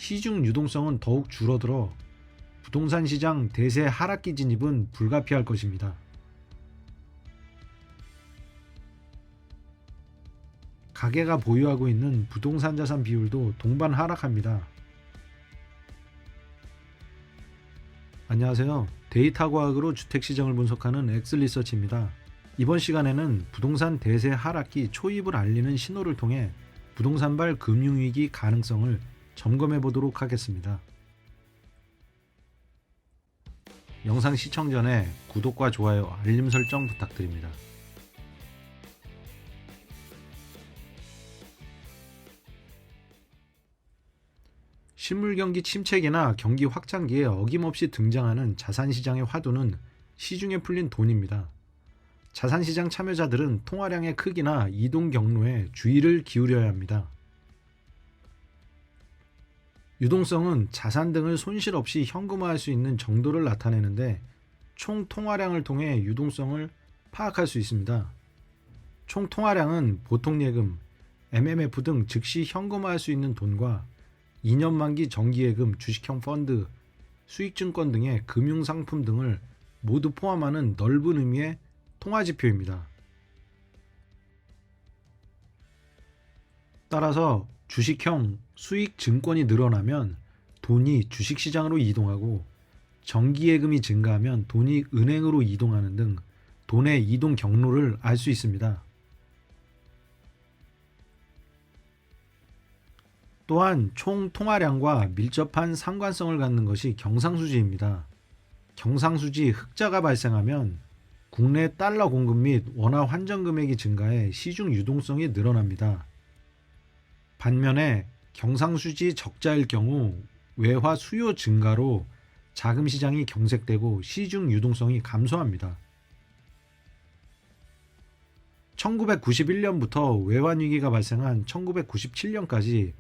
시중 유동성은 더욱 줄어들어 부동산 시장 대세 하락기 진입은 불가피할 것입니다. 가계가 보유하고 있는 부동산 자산 비율도 동반 하락합니다. 안녕하세요. 데이터 과학으로 주택시장을 분석하는 엑스리서치입니다. 이번 시간에는 부동산 대세 하락기 초입을 알리는 신호를 통해 부동산발 금융위기 가능성을 점검해 보도록 하겠습니다. 영상 시청 전에 구독과 좋아요, 알림 설정 부탁드립니다. 실물 경기 침체기나 경기 확장기에 어김없이 등장하는 자산시장의 화두는 시중에 풀린 돈입니다. 자산시장 참여자들은 통화량의 크기나 이동 경로에 주의를 기울여야 합니다. 유동성은 자산 등을 손실 없이 현금화할 수 있는 정도를 나타내는데 총 통화량을 통해 유동성을 파악할 수 있습니다. 총 통화량은 보통예금, MMF 등 즉시 현금화할 수 있는 돈과 2년 만기 정기예금, 주식형 펀드, 수익증권 등의 금융상품 등을 모두 포함하는 넓은 의미의 통화지표입니다. 따라서 주식형 수익증권이 늘어나면 돈이 주식시장으로 이동하고 정기예금이 증가하면 돈이 은행으로 이동하는 등 돈의 이동 경로를 알 수 있습니다. 또한 총 통화량과 밀접한 상관성을 갖는 것이 경상수지입니다. 경상수지 흑자가 발생하면 국내 달러 공급 및 원화 환전 금액이 증가해 시중 유동성이 늘어납니다. 반면에 경상수지 적자일 경우 외화 수요 증가로 자금 시장이 경색되고 시중 유동성이 감소합니다. 1991년부터 외환위기가 발생한 1997년까지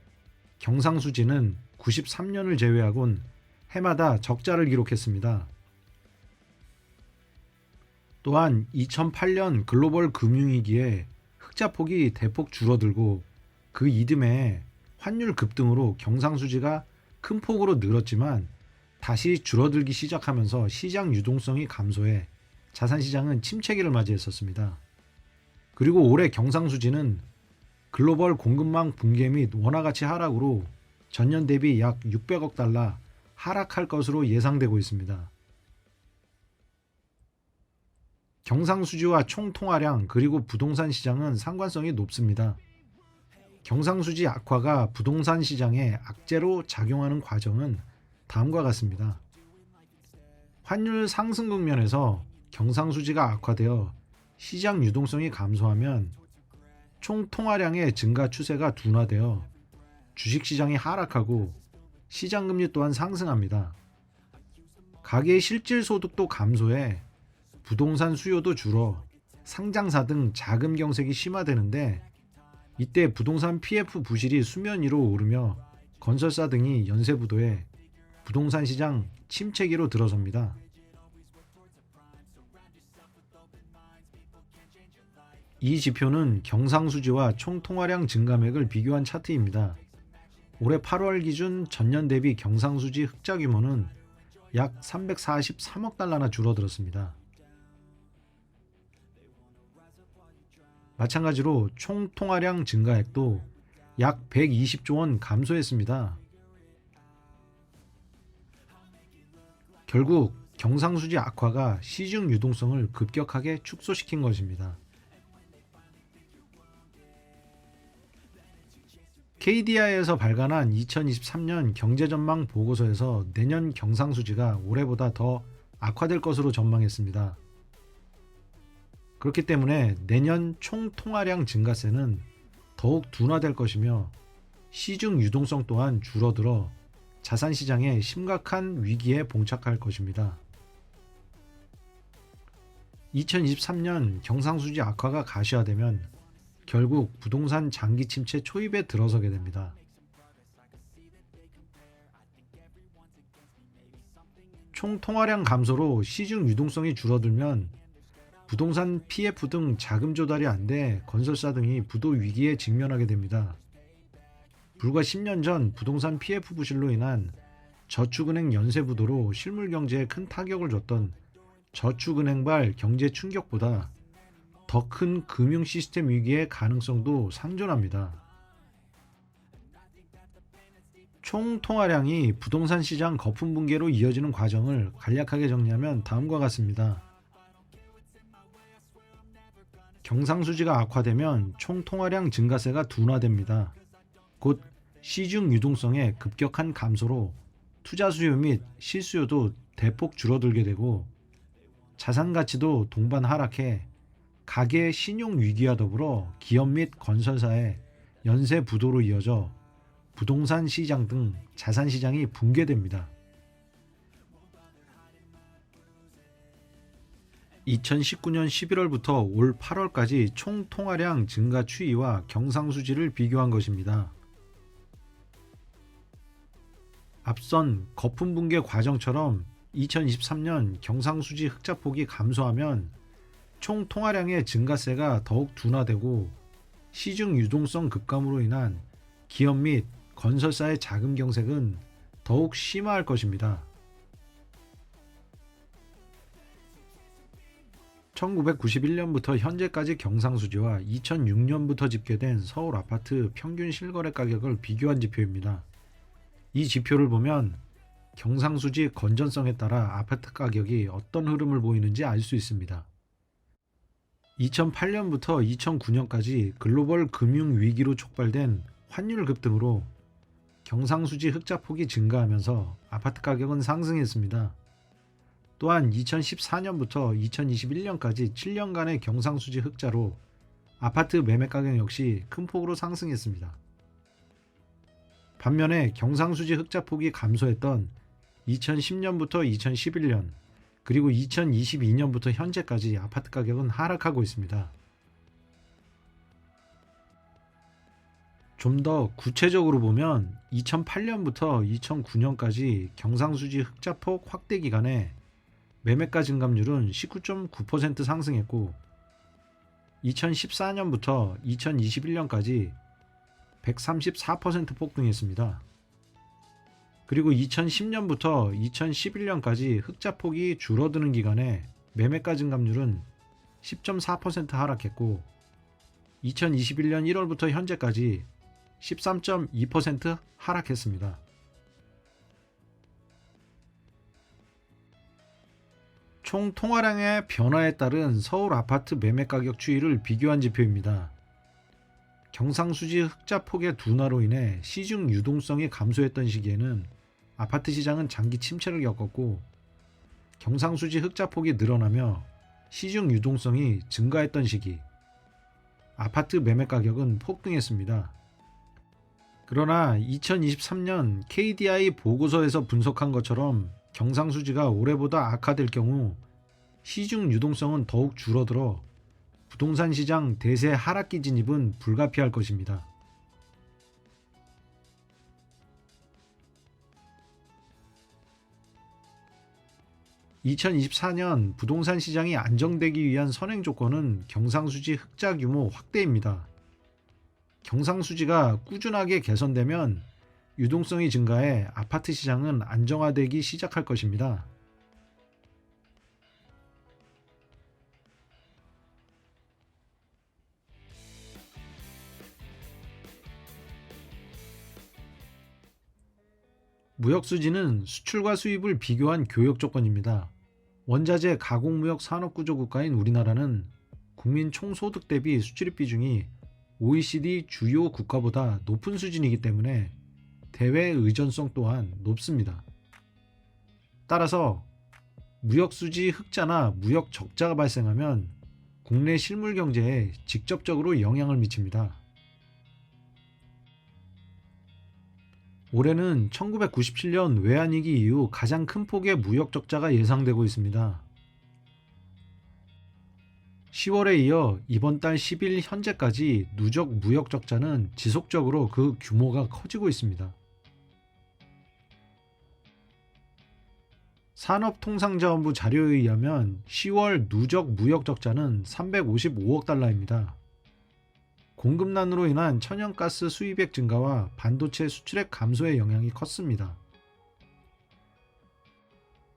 경상수지는 93년을 제외하곤 해마다 적자를 기록했습니다. 또한 2008년 글로벌 금융위기에 흑자폭이 대폭 줄어들고 그 이듬해 환율 급등으로 경상수지가 큰 폭으로 늘었지만 다시 줄어들기 시작하면서 시장 유동성이 감소해 자산시장은 침체기를 맞이했었습니다. 그리고 올해 경상수지는 글로벌 공급망 붕괴 및 원화가치 하락으로 전년 대비 약 600억 달러 하락할 것으로 예상되고 있습니다. 경상수지와 총 통화량 그리고 부동산 시장은 상관성이 높습니다. 경상수지 악화가 부동산 시장에 악재로 작용하는 과정은 다음과 같습니다. 환율 상승 국면에서 경상수지가 악화되어 시장 유동성이 감소하면 총 통화량의 증가 추세가 둔화되어 주식시장이 하락하고 시장금리 또한 상승합니다. 가계의 실질소득도 감소해 부동산 수요도 줄어 상장사 등 자금 경색이 심화되는데 이때 부동산 PF 부실이 수면 위로 오르며 건설사 등이 연쇄부도해 부동산 시장 침체기로 들어섭니다. 이 지표는 경상수지와 총 통화량 증가맥을 비교한 차트입니다. 올해 8월 기준 전년 대비 경상수지 흑자 규모는 약 343억 달러나 줄어들었습니다. 마찬가지로 총 통화량 증가액도 약 120조 원 감소했습니다. 결국 경상수지 악화가 시중 유동성을 급격하게 축소시킨 것입니다. KDI에서 발간한 2023년 경제전망 보고서에서 내년 경상수지가 올해보다 더 악화될 것으로 전망했습니다. 그렇기 때문에 내년 총 통화량 증가세는 더욱 둔화될 것이며 시중 유동성 또한 줄어들어 자산시장에 심각한 위기에 봉착할 것입니다. 2023년 경상수지 악화가 가시화되면 결국 부동산 장기 침체 초입에 들어서게 됩니다. 총 통화량 감소로 시중 유동성이 줄어들면 부동산 PF 등 자금 조달이 안 돼 건설사 등이 부도 위기에 직면하게 됩니다. 불과 10년 전 부동산 PF 부실로 인한 저축은행 연쇄 부도로 실물 경제에 큰 타격을 줬던 저축은행발 경제 충격보다 더 큰 금융 시스템 위기의 가능성도 상존합니다. 총 통화량이 부동산 시장 거품 붕괴로 이어지는 과정을 간략하게 정리하면 다음과 같습니다. 경상수지가 악화되면 총 통화량 증가세가 둔화됩니다. 곧 시중 유동성의 급격한 감소로 투자 수요 및 실수요도 대폭 줄어들게 되고 자산 가치도 동반 하락해 가계 신용 위기와 더불어 기업 및 건설사의 연쇄 부도로 이어져 부동산 시장 등 자산 시장이 붕괴됩니다. 2019년 11월부터 올 8월까지 총 통화량 증가 추이와 경상수지를 비교한 것입니다. 앞선 거품 붕괴 과정처럼 2023년 경상수지 흑자폭이 감소하면 총 통화량의 증가세가 더욱 둔화되고 시중 유동성 급감으로 인한 기업 및 건설사의 자금 경색은 더욱 심화할 것입니다. 1991년부터 현재까지 경상수지와 2006년부터 집계된 서울 아파트 평균 실거래 가격을 비교한 지표입니다. 이 지표를 보면 경상수지 건전성에 따라 아파트 가격이 어떤 흐름을 보이는지 알 수 있습니다. 2008년부터 2009년까지 글로벌 금융 위기로 촉발된 환율 급등으로 경상수지 흑자폭이 증가하면서 아파트 가격은 상승했습니다. 또한 2014년부터 2021년까지 7년간의 경상수지 흑자로 아파트 매매 가격 역시 큰 폭으로 상승했습니다. 반면에 경상수지 흑자폭이 감소했던 2010년부터 2011년 그리고 2022년부터 현재까지 아파트 가격은 하락하고 있습니다. 좀 더 구체적으로 보면 2008년부터 2009년까지 경상수지 흑자폭 확대 기간에 매매가 증감률은 19.9% 상승했고 2014년부터 2021년까지 134% 폭등했습니다. 그리고 2010년부터 2011년까지 흑자폭이 줄어드는 기간에 매매가 증감률은 10.4% 하락했고 2021년 1월부터 현재까지 13.2% 하락했습니다. 총 통화량의 변화에 따른 서울 아파트 매매 가격 추이를 비교한 지표입니다. 경상수지 흑자폭의 둔화로 인해 시중 유동성이 감소했던 시기에는 아파트 시장은 장기 침체를 겪었고 경상수지 흑자폭이 늘어나며 시중 유동성이 증가했던 시기 아파트 매매 가격은 폭등했습니다. 그러나 2023년 KDI 보고서에서 분석한 것처럼 경상수지가 올해보다 악화될 경우 시중 유동성은 더욱 줄어들어 부동산 시장 대세 하락기 진입은 불가피할 것입니다. (2024년) 부동산 시장이 안정되기 위한 선행 조건은 경상수지 흑자 규모 확대입니다. 경상수지가 꾸준하게 개선되면 유동성이 증가해 아파트 시장은 안정화되기 시작할 것입니다. 무역수지는 수출과 수입을 비교한 교역 조건입니다. 원자재 가공무역 산업구조 국가인 우리나라는 국민 총소득 대비 수출입 비중이 OECD 주요 국가보다 높은 수준이기 때문에 대외 의존성 또한 높습니다. 따라서 무역수지 흑자나 무역 적자가 발생하면 국내 실물 경제에 직접적으로 영향을 미칩니다. 올해는 1997년 외환위기 이후 가장 큰 폭의 무역 적자가 예상되고 있습니다. 10월에 이어 이번 달 10일 현재까지 누적 무역 적자는 지속적으로 그 규모가 커지고 있습니다. 산업통상자원부 자료에 의하면 10월 누적 무역 적자는 355억 달러입니다. 공급난으로 인한 천연가스 수입액 증가와 반도체 수출액 감소의 영향이 컸습니다.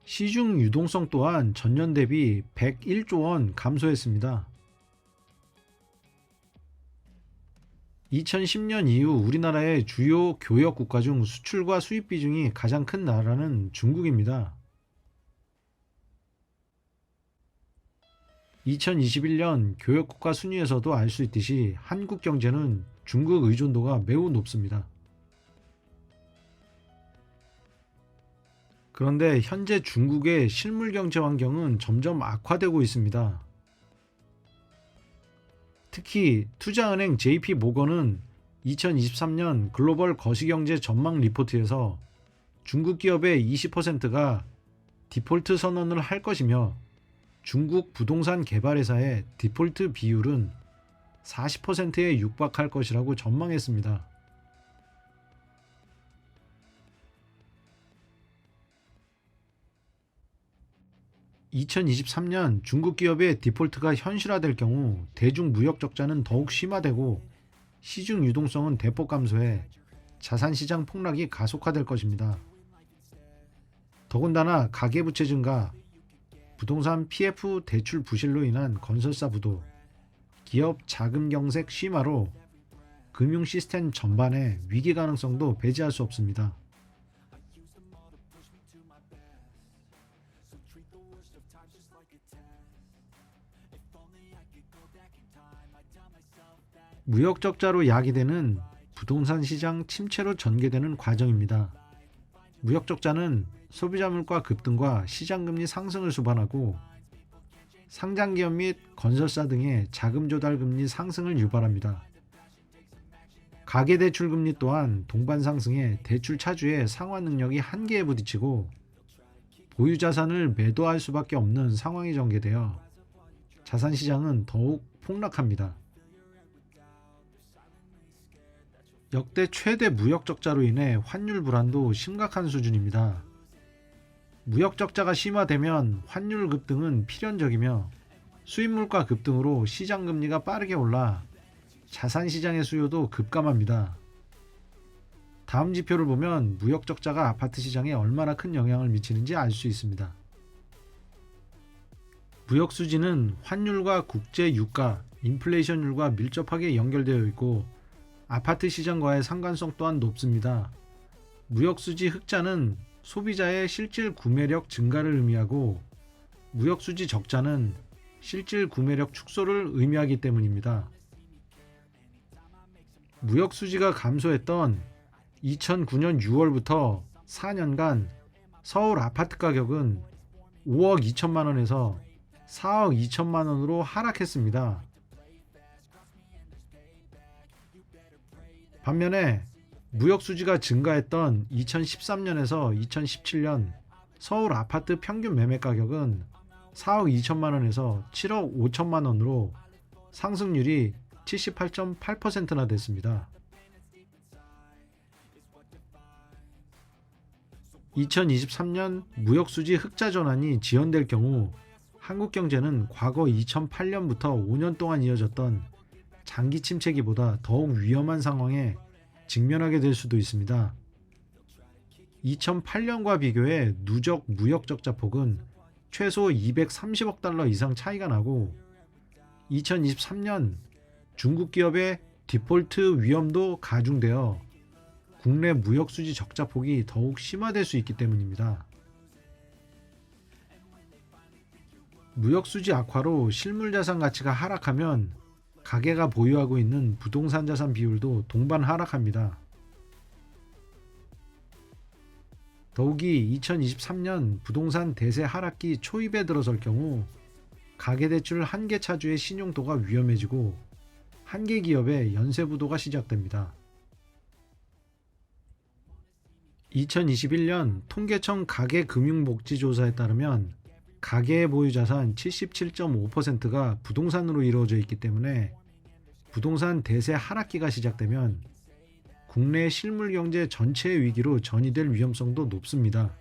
시중 유동성 또한 전년 대비 101조 원 감소했습니다. 2010년 이후 우리나라의 주요 교역 국가 중 수출과 수입 비중이 가장 큰 나라는 중국입니다. 2021년 교역 국가 순위에서도 알 수 있듯이 한국 경제는 중국 의존도가 매우 높습니다. 그런데 현재 중국의 실물 경제 환경은 점점 악화되고 있습니다. 특히 투자은행 JP 모건은 2023년 글로벌 거시경제 전망 리포트에서 중국 기업의 20%가 디폴트 선언을 할 것이며 중국 부동산 개발회사의 디폴트 비율은 40%에 육박할 것이라고 전망했습니다. (2023년) 중국 기업의 디폴트가 현실화될 경우 대중 무역 적자는 더욱 심화되고 시중 유동성은 대폭 감소해 자산시장 폭락이 가속화될 것입니다. 더군다나 가계부채 증가, 부동산 PF 대출 부실로 인한 건설사 부도, 기업 자금 경색 심화로 금융 시스템 전반의 위기 가능성도 배제할 수 없습니다. 무역 적자로 야기되는 부동산 시장 침체로 전개되는 과정입니다. 무역 적자는 소비자 물가 급등과 시장 금리 상승을 수반하고 상장 기업 및 건설사 등의 자금 조달 금리 상승을 유발합니다. 가계 대출 금리 또한 동반 상승해 대출 차주의 상환 능력이 한계에 부딪히고 보유 자산을 매도할 수밖에 없는 상황이 전개되어 자산 시장은 더욱 폭락합니다. 역대 최대 무역 적자로 인해 환율 불안도 심각한 수준입니다. 무역 적자가 심화되면 환율 급등은 필연적이며 수입 물가 급등으로 시장 금리가 빠르게 올라 자산 시장의 수요도 급감합니다. 다음 지표를 보면 무역 적자가 아파트 시장에 얼마나 큰 영향을 미치는지 알 수 있습니다. 무역 수지는 환율과 국제 유가, 인플레이션율과 밀접하게 연결되어 있고 아파트 시장과의 상관성 또한 높습니다. 무역수지 흑자는 소비자의 실질 구매력 증가를 의미하고 무역수지 적자는 실질 구매력 축소를 의미하기 때문입니다. 무역수지가 감소했던 2009년 6월부터 4년간 서울 아파트 가격은 5억 2천만 원에서 4억 2천만 원으로 하락했습니다. 반면에 무역 수지가 증가했던 2013년에서 2017년 서울 아파트 평균 매매 가격은 4억 2천만 원에서 7억 5천만 원으로 상승률이 78.8%나 됐습니다. 2023년 무역 수지 흑자 전환이 지연될 경우 한국 경제는 과거 2008년부터 5년 동안 이어졌던 장기 침체기보다 더욱 위험한 상황에 직면하게 될 수도 있습니다. 2008년과 비교해 누적 무역 적자 폭은 최소 230억 달러 이상 차이가 나고 2023년 중국 기업의 디폴트 위험도 가중되어 국내 무역 수지 적자 폭이 더욱 심화될 수 있기 때문입니다. 무역 수지 악화로 실물 자산 가치가 하락하면 가계가 보유하고 있는 부동산 자산 비율도 동반 하락합니다. 더욱이 2023년 부동산 대세 하락기 초입에 들어설 경우 가계대출 한계 차주의 신용도가 위험해지고 한계 기업의 연쇄부도가 시작됩니다. 2021년 통계청 가계금융복지조사에 따르면 가계의 보유자산 77.5%가 부동산으로 이루어져 있기 때문에 부동산 대세 하락기가 시작되면 국내 실물 경제 전체의 위기로 전이될 위험성도 높습니다.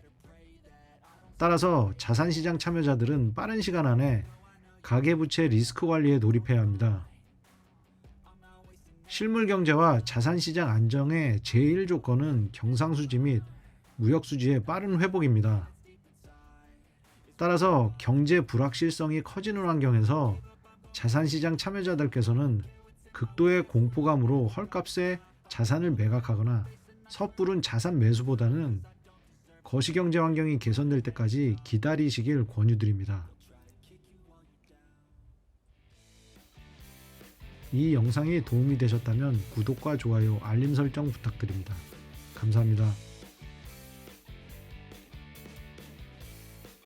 따라서 자산시장 참여자들은 빠른 시간 안에 가계부채 리스크 관리에 돌입해야 합니다. 실물 경제와 자산 시장 안정의 제1 조건은 경상수지 및 무역수지의 빠른 회복입니다. 따라서 경제 불확실성이 커지는 환경에서 자산시장 참여자들께서는 극도의 공포감으로 헐값에 자산을 매각하거나 섣부른 자산 매수보다는 거시경제 환경이 개선될 때까지 기다리시길 권유드립니다. 이 영상이 도움이 되셨다면 구독과 좋아요, 알림 설정 부탁드립니다. 감사합니다.